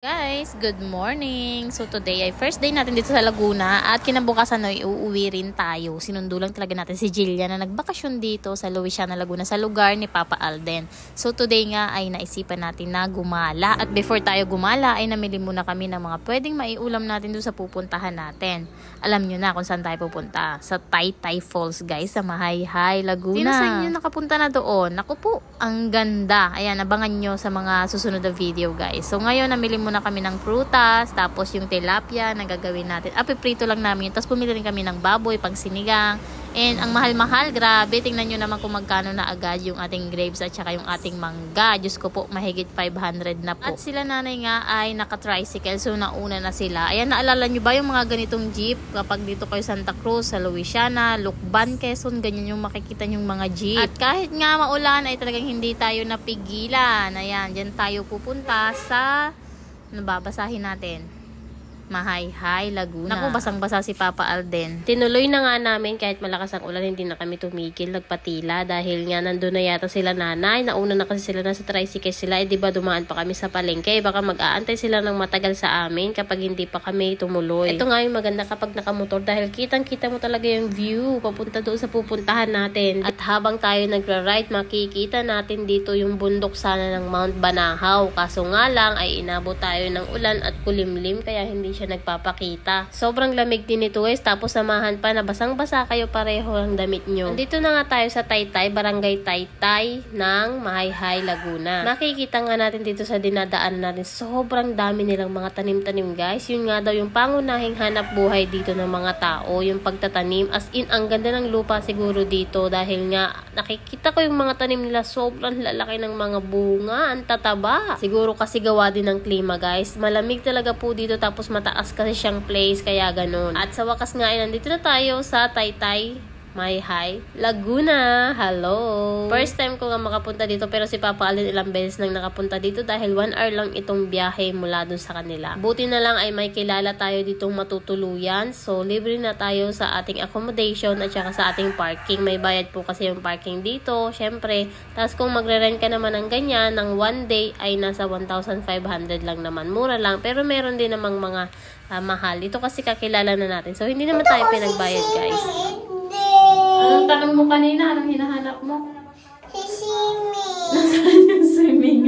Guys, good morning! So today ay first day natin dito sa Laguna at kinabukasan ay uuwi rin tayo. Sinundo lang talaga natin si Jillian na nagbakasyon dito sa Louisiana, Laguna sa lugar ni Papa Alden. So today nga ay naisipan natin na gumala at before tayo gumala ay namili muna kami ng mga pwedeng maiulam natin doon sa pupuntahan natin. Alam nyo na kung saan tayo pupunta. Sa Taytay Falls guys, sa Mahayhay, Laguna. Sino sa inyo nakapunta na doon? Naku po, ang ganda. Ayan, abangan nyo sa mga susunod na video guys. So ngayon namili muna kami ng prutas, tapos yung tilapia na gagawin natin. Apiprito lang namin. Tapos pumili rin kami ng baboy, pang sinigang. And ang mahal-mahal, grabe. Tingnan nyo naman kung magkano na agad yung ating grapes at saka yung ating mangga. Diyos ko po, mahigit 500 na po. At sila nanay nga ay naka-tricycle. So nauna na sila. Ayan, naalala nyo ba yung mga ganitong jeep? Kapag dito kayo Santa Cruz, sa Louisiana, Lucban, Quezon, ganyan yung makikita yung mga jeep. At kahit nga maulan ay talagang hindi tayo napigilan. Ayan, dyan tayo pupunta sa nababasahin natin. Mahayhay, Laguna. Naku, basang-basa si Papa Alden. Tinuloy na nga namin kahit malakas ang ulan, hindi na kami tumigil, nagpatila dahil nga nandun na yata sila nanay. Nauna na kasi sila na sa tricycle sila. Eh, diba dumaan pa kami sa palengke. Baka mag-aantay sila ng matagal sa amin kapag hindi pa kami tumuloy. Ito nga yung maganda kapag nakamotor dahil kitang-kita mo talaga yung view papunta doon sa pupuntahan natin. At habang tayo nagra-ride, makikita natin dito yung bundok sana ng Mount Banahaw. Kaso nga lang ay inabot tayo ng ulan at kulimlim kaya hindi siya nagpapakita. Sobrang lamig din ito guys. Tapos samahan pa na basang-basa kayo pareho ang damit nyo. Nandito na nga tayo sa Taytay, Barangay Taytay ng Mahayhay, Laguna. Makikita nga natin dito sa dinadaan natin, sobrang dami nilang mga tanim-tanim guys. Yun nga daw yung pangunahing hanap buhay dito ng mga tao, yung pagtatanim. As in, ang ganda ng lupa siguro dito dahil nga nakikita ko yung mga tanim nila, sobrang lalaki ng mga bunga, ang tataba. Siguro kasi gawa din ng klima guys. Malamig talaga po dito tapos mataas kasi siyang place kaya ganun. At sa wakas nga ay nandito na tayo sa Taytay, Mahayhay, Laguna. Hello! First time ko nga makapunta dito pero si Papa Alden ilang beses nang nakapunta dito dahil 1 hour lang itong biyahe mula dun sa kanila. Buti na lang ay may kilala tayo ditong matutuluyan. So, libre na tayo sa ating accommodation at saka sa ating parking. May bayad po kasi yung parking dito, syempre. Tapos kung magre-rent ka naman ng ganyan, ng 1 day ay nasa 1,500 lang naman. Mura lang. Pero meron din namang mga mahal. Ito kasi kakilala na natin. So, hindi naman tayo pinagbayad guys. Anong tanong mo kanina? Anong hinahanap mo? Swimming. Nasaan yung swimming?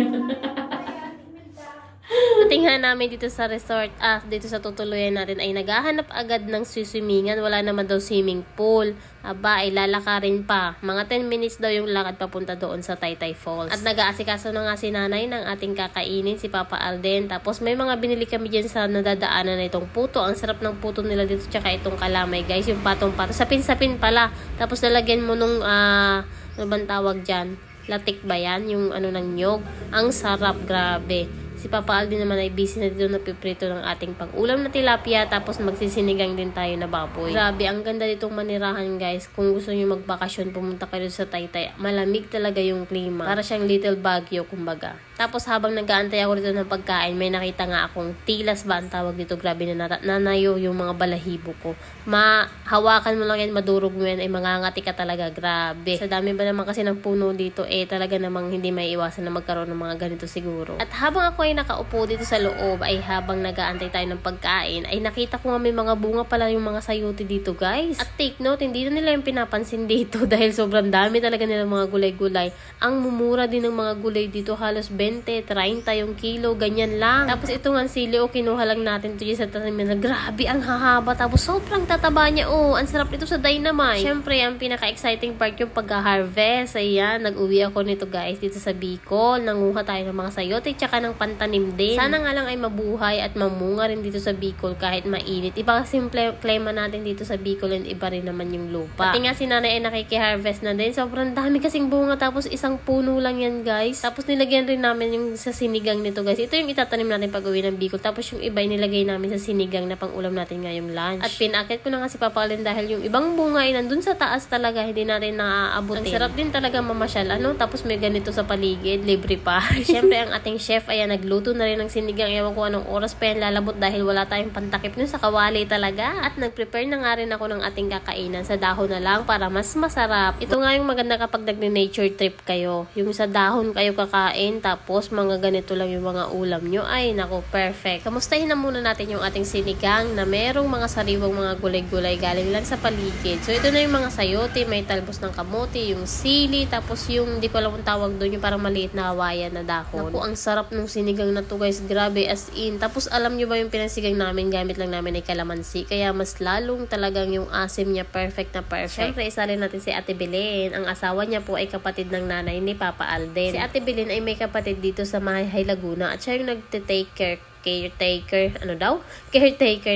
Tingnan namin dito sa resort, dito sa tutuluyan natin ay naghahanap agad ng swimingan. Wala naman daw swimming pool. Aba, ay lalakarin pa. Mga 10 minutes daw yung lakad papunta doon sa Taytay Falls. At nag-aasikaso na nga si nanay ng ating kakainin, si Papa Alden. Tapos may mga binili kami dyan sa nadadaanan na itong puto. Ang sarap ng puto nila dito, tsaka itong kalamay guys, yung patong-pato. Sapin-sapin pala. Tapos nalagyan mo nung, ano bang tawag dyan? Latik ba yan? Yung ano ng nyog. Ang sarap, grabe. Si Papa Alden naman ay busy na dito napiprito ng ating pang-ulam na tilapia. Tapos magsisinigang din tayo na baboy. Grabe, ang ganda ditong manirahan guys. Kung gusto nyo magbakasyon, pumunta kayo sa Taytay. Malamig talaga yung klima. Para siyang little Baguio, kumbaga. Tapos habang nag-aantay ako dito ng pagkain, may nakita nga akong tilas ba ang tawag dito. Grabe na nanayo yung mga balahibo ko. Mahawakan mo lang yan, madurog mo yan, ay mangangati ka talaga. Grabe. Sa dami ba naman kasi ng puno dito, talaga namang hindi may iwasan na magkaroon ng mga ganito siguro. At habang ako ay nakaupo dito sa loob, ay habang nag-aantay tayo ng pagkain, ay nakita ko nga may mga bunga pala yung mga sayote dito guys. At take note, hindi na nila yung pinapansin dito dahil sobrang dami talaga nila mga gulay-gulay. Ang mumura din ng mga gulay dito, halos 20, 30 yung kilo, ganyan lang. Tapos ito nga sili, kinuha lang natin ito sa taniman. Grabe, ang hahaba. Tapos sobrang tataba niya. Ang sarap ito sa dynamite. Syempre, ang pinaka-exciting part yung pag-harvest. Ayan, nag-uwi ako nito guys dito sa Bicol. Nanguha tayo ng mga sayote, tsaka ng pantanim din. Sana nga lang ay mabuhay at mamunga rin dito sa Bicol kahit mainit. Iba kasi yung klima natin dito sa Bicol and iba rin naman yung lupa. Pati nga si nanay ay nakiki-harvest na din. Sobrang dami kasing bunga. Tapos isang puno lang yan guys. Tapos nilagyan rin namin yung sa sinigang nito guys. Ito yung itatanim natin pag uwi ng Bicol. Tapos yung iba nilagay namin sa sinigang na pang ulam natin ngayong lunch. At pinakit ko na nga si Papa Alden dahil yung ibang bunga ay nandun sa taas talaga. Hindi natin naaabutin. Ang sarap din talaga mamasyal. Tapos may ganito sa paligid. Libre pa. Siyempre ang ating chef ay nagluto nagluto na rin ng sinigang. Ewan ko anong oras pa yan lalabot dahil wala tayong pantakip nun sa kawali talaga. At nag-prepare na nga rin ako ng ating kakainan sa dahon na lang para mas masarap. Ito nga yung maganda kapag nag-nature trip kayo. Yung sa dahon kayo kakain tapos mga ganito lang yung mga ulam nyo. Ay nako, perfect. Kamustahin na muna natin yung ating sinigang na merong mga sariwang mga gulay-gulay galing lang sa paligid. So ito na yung mga sayote, may talbos ng kamote, yung sili, tapos yung di ko alam ang tawag doon, yung parang maliit na hawayan na dahon. Naku, ang sarap nung sinigang na to guys, grabe as in. Tapos alam nyo ba yung pinasigang namin, gamit lang namin ay kalamansi, kaya mas lalong talagang yung asim niya perfect na perfect. Siyempre, isa rin natin si Ate Belen. Ang asawa niya po ay kapatid ng nanay ni Papa Alden. Si Ate Belen ay may kapatid dito sa Mahay Laguna at siya yung caretaker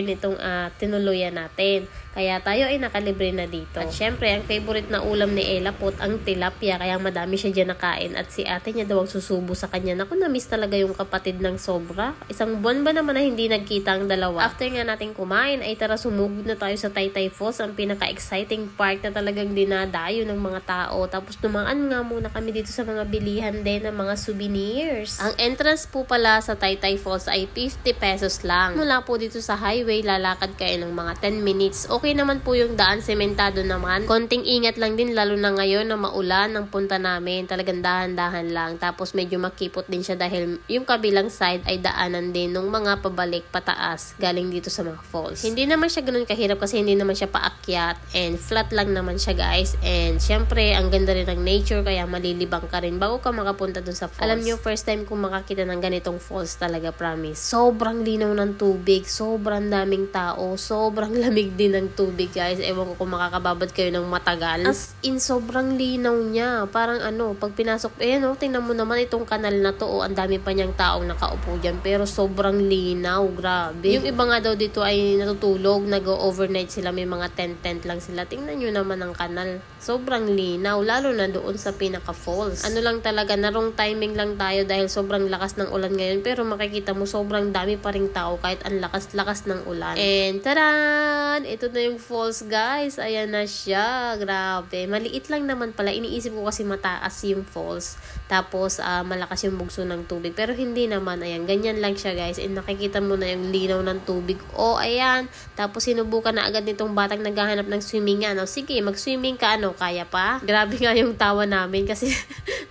nitong tinuluyan natin. Kaya tayo ay nakalibre na dito. At syempre, ang favorite na ulam ni Ella po ang tilapia. Kaya madami siya dyan nakain. At si ate niya daw ang susubo sa kanya. Naku, na-miss talaga yung kapatid ng sobra. Isang buwan ba naman na hindi nagkita ang dalawa? After nga natin kumain, ay tara sumugod na tayo sa Taytay Falls. Ang pinaka-exciting part na talagang dinadayo ng mga tao. Tapos dumaan nga muna kami dito sa mga bilihan din ng mga souvenirs. Ang entrance po pala sa Taytay Falls ay 50 pesos lang. Mula po dito sa highway, lalakad kayo ng mga 10 minutes. Okay naman po yung daan, sementado naman. Konting ingat lang din, lalo na ngayon na maulan ang punta namin. Talagang dahan-dahan lang. Tapos medyo makipot din siya dahil yung kabilang side ay daanan din ng mga pabalik pataas galing dito sa mga falls. Hindi naman siya ganun kahirap kasi hindi naman siya paakyat and flat lang naman siya guys. And syempre, ang ganda rin ng nature kaya malilibang ka rin bago ka makapunta dun sa falls. Alam niyo, first time kong makakita ng ganitong falls talaga, promise. Sobrang linaw ng tubig, sobrang daming tao, sobrang lamig din ng tubig guys. Ewan ko kung makakababad kayo ng matagal. As in, sobrang linaw niya. Parang pag pinasok, tingnan mo naman itong kanal na to. Ang dami pa niyang taong nakaupo dyan. Pero sobrang linaw. Grabe. Yung iba nga daw dito ay natutulog. Nag-overnight sila. May mga tent lang sila. Tingnan nyo naman ang kanal. Sobrang linaw. Lalo na doon sa pinaka-falls. Ano lang talaga, narong timing lang tayo dahil sobrang lakas ng ulan ngayon. Pero makikita mo, sobrang dami pa ring tao kahit ang lakas-lakas ng ulan. And taran! Ito na yung falls guys. Ayan na siya. Grabe. Maliit lang naman pala. Iniisip ko kasi mataas yung falls. Tapos malakas yung bugso ng tubig. Pero hindi naman. Ayan. Ganyan lang siya guys. And nakikita mo na yung linaw ng tubig. Oh, ayan. Tapos sinubukan na agad nitong batang naghahanap ng swimmingan. O sige, mag-swimming ka. Kaya pa? Grabe nga yung tawa namin kasi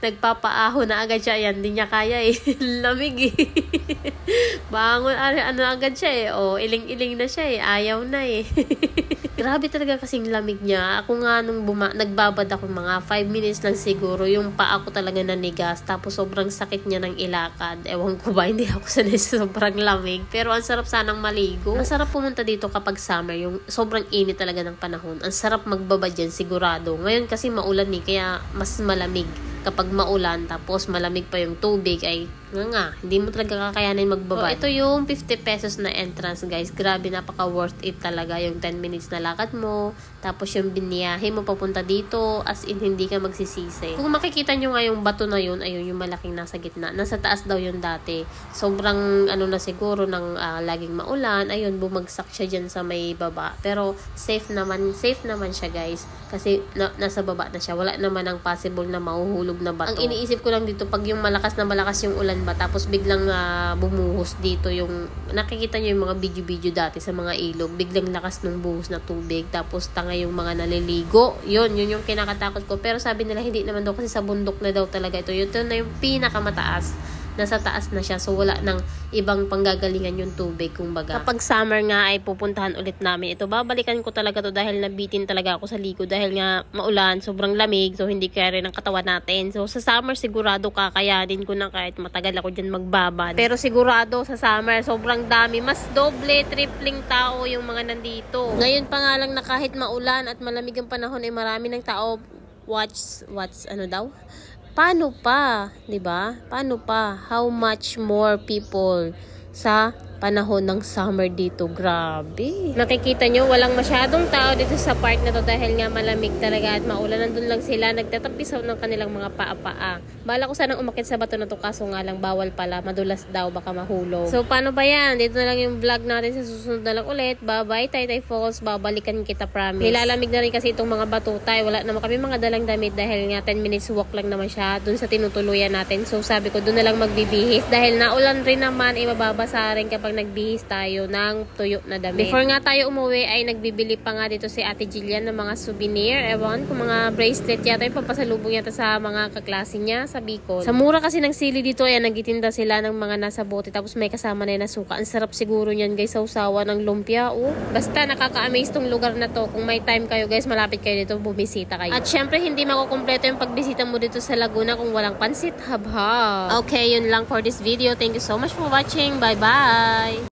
nagpapaaho na agad siya. Ayan. Hindi niya kaya eh. Lamig eh. Bangon. Agad siya eh. Oh, iling-iling na siya eh. Ayaw na eh. Grabe talaga kasing lamig niya. Ako nga nung nagbabad ako mga 5 minutes lang siguro, yung paa ko talaga nanigas. Tapos sobrang sakit niya ng ilakad. Ewan ko ba, hindi ako sanay sa sobrang lamig. Pero ang sarap sanang maligo. Masarap pumunta dito kapag summer, yung sobrang init talaga ng panahon. Ang sarap magbabad dyan sigurado. Ngayon kasi maulan kaya mas malamig. Kapag maulan, tapos malamig pa yung tubig, ay hindi mo talaga kakayanin magbabad. So, ito yung 50 pesos na entrance guys. Grabe, napaka worth it talaga yung 10 minutes na lakad mo. Tapos yung biniyahe mo papunta dito, as in hindi ka magsisisi. Kung makikita nyo nga yung bato na yun, ayun yung malaking nasa gitna. Nasa taas daw yun dati. Sobrang na siguro ng laging maulan, ayun bumagsak siya dyan sa may baba. Pero safe naman siya guys. Kasi nasa baba na siya. Wala naman ang possible na mahuhulog na bato. Ang iniisip ko lang dito, pag yung malakas yung ulan ba, tapos biglang bumuhos dito yung, nakikita nyo yung mga video dati sa mga ilog, biglang lakas ng buhos na tubig, tapos tanga yung mga naliligo, yun yung kinakatakot ko. Pero sabi nila hindi naman daw kasi sa bundok na daw talaga ito na yung pinakamataas. Nasa taas na siya. So, wala nang ibang panggagalingan yung tubig, kumbaga. Kapag summer nga ay pupuntahan ulit namin ito. Babalikan ko talaga to dahil nabitin talaga ako sa ligo. Dahil nga maulan, sobrang lamig. So, hindi kaya rin ang katawan natin. So, sa summer sigurado kakayanin ko na kahit matagal ako dyan magbabad. Pero sigurado sa summer, sobrang dami. Mas doble, tripling tao yung mga nandito. Ngayon pa nga lang na kahit maulan at malamig ang panahon ay marami ng tao. Paano pa, 'di ba? Paano pa? How much more people sa panahon ng summer dito. Grabe. Nakikita nyo, walang masyadong tao dito sa park na to dahil nga malamig talaga at maulan. Nandun lang sila, nagtatapisaw ng kanilang mga paa-paa. Bala ko sanang umakit sa bato na to kaso nga lang bawal pala. Madulas daw, baka mahulog. So, paano ba yan? Dito na lang yung vlog natin sa susunod na lang ulit. Bye-bye, Taytay Falls. Babalikan kita, promise. Nilalamig na rin kasi itong mga batutay. Wala naman kami mga dalang damit dahil nga 10 minutes walk lang naman siya dun sa tinutuluyan natin. So, sabi ko, dun na lang magbibihis. Dahil naulan rin naman, mababasa rin kapag nagbihis tayo ng tuyo na damit. Before nga tayo umuwi, ay nagbibili pa nga dito si Ate Jillian ng mga souvenir. Ewan, kung mga bracelet yata yung pampasalubong yata sa mga kaklase niya sa Bicol. Sa mura kasi ng sili dito, ayan, nagtitinda sila ng mga nasa bote. Tapos may kasama na yung nasuka. Ang sarap siguro niyan, guys, sa usawa ng lumpia. Oh. Basta nakaka-amaze tong lugar na to. Kung may time kayo, guys, malapit kayo dito, bumisita kayo. At syempre, hindi makukumpleto yung pagbisita mo dito sa Laguna kung walang pansit habhab. Okay, yun lang for this video. Thank you so much for watching. Bye-bye!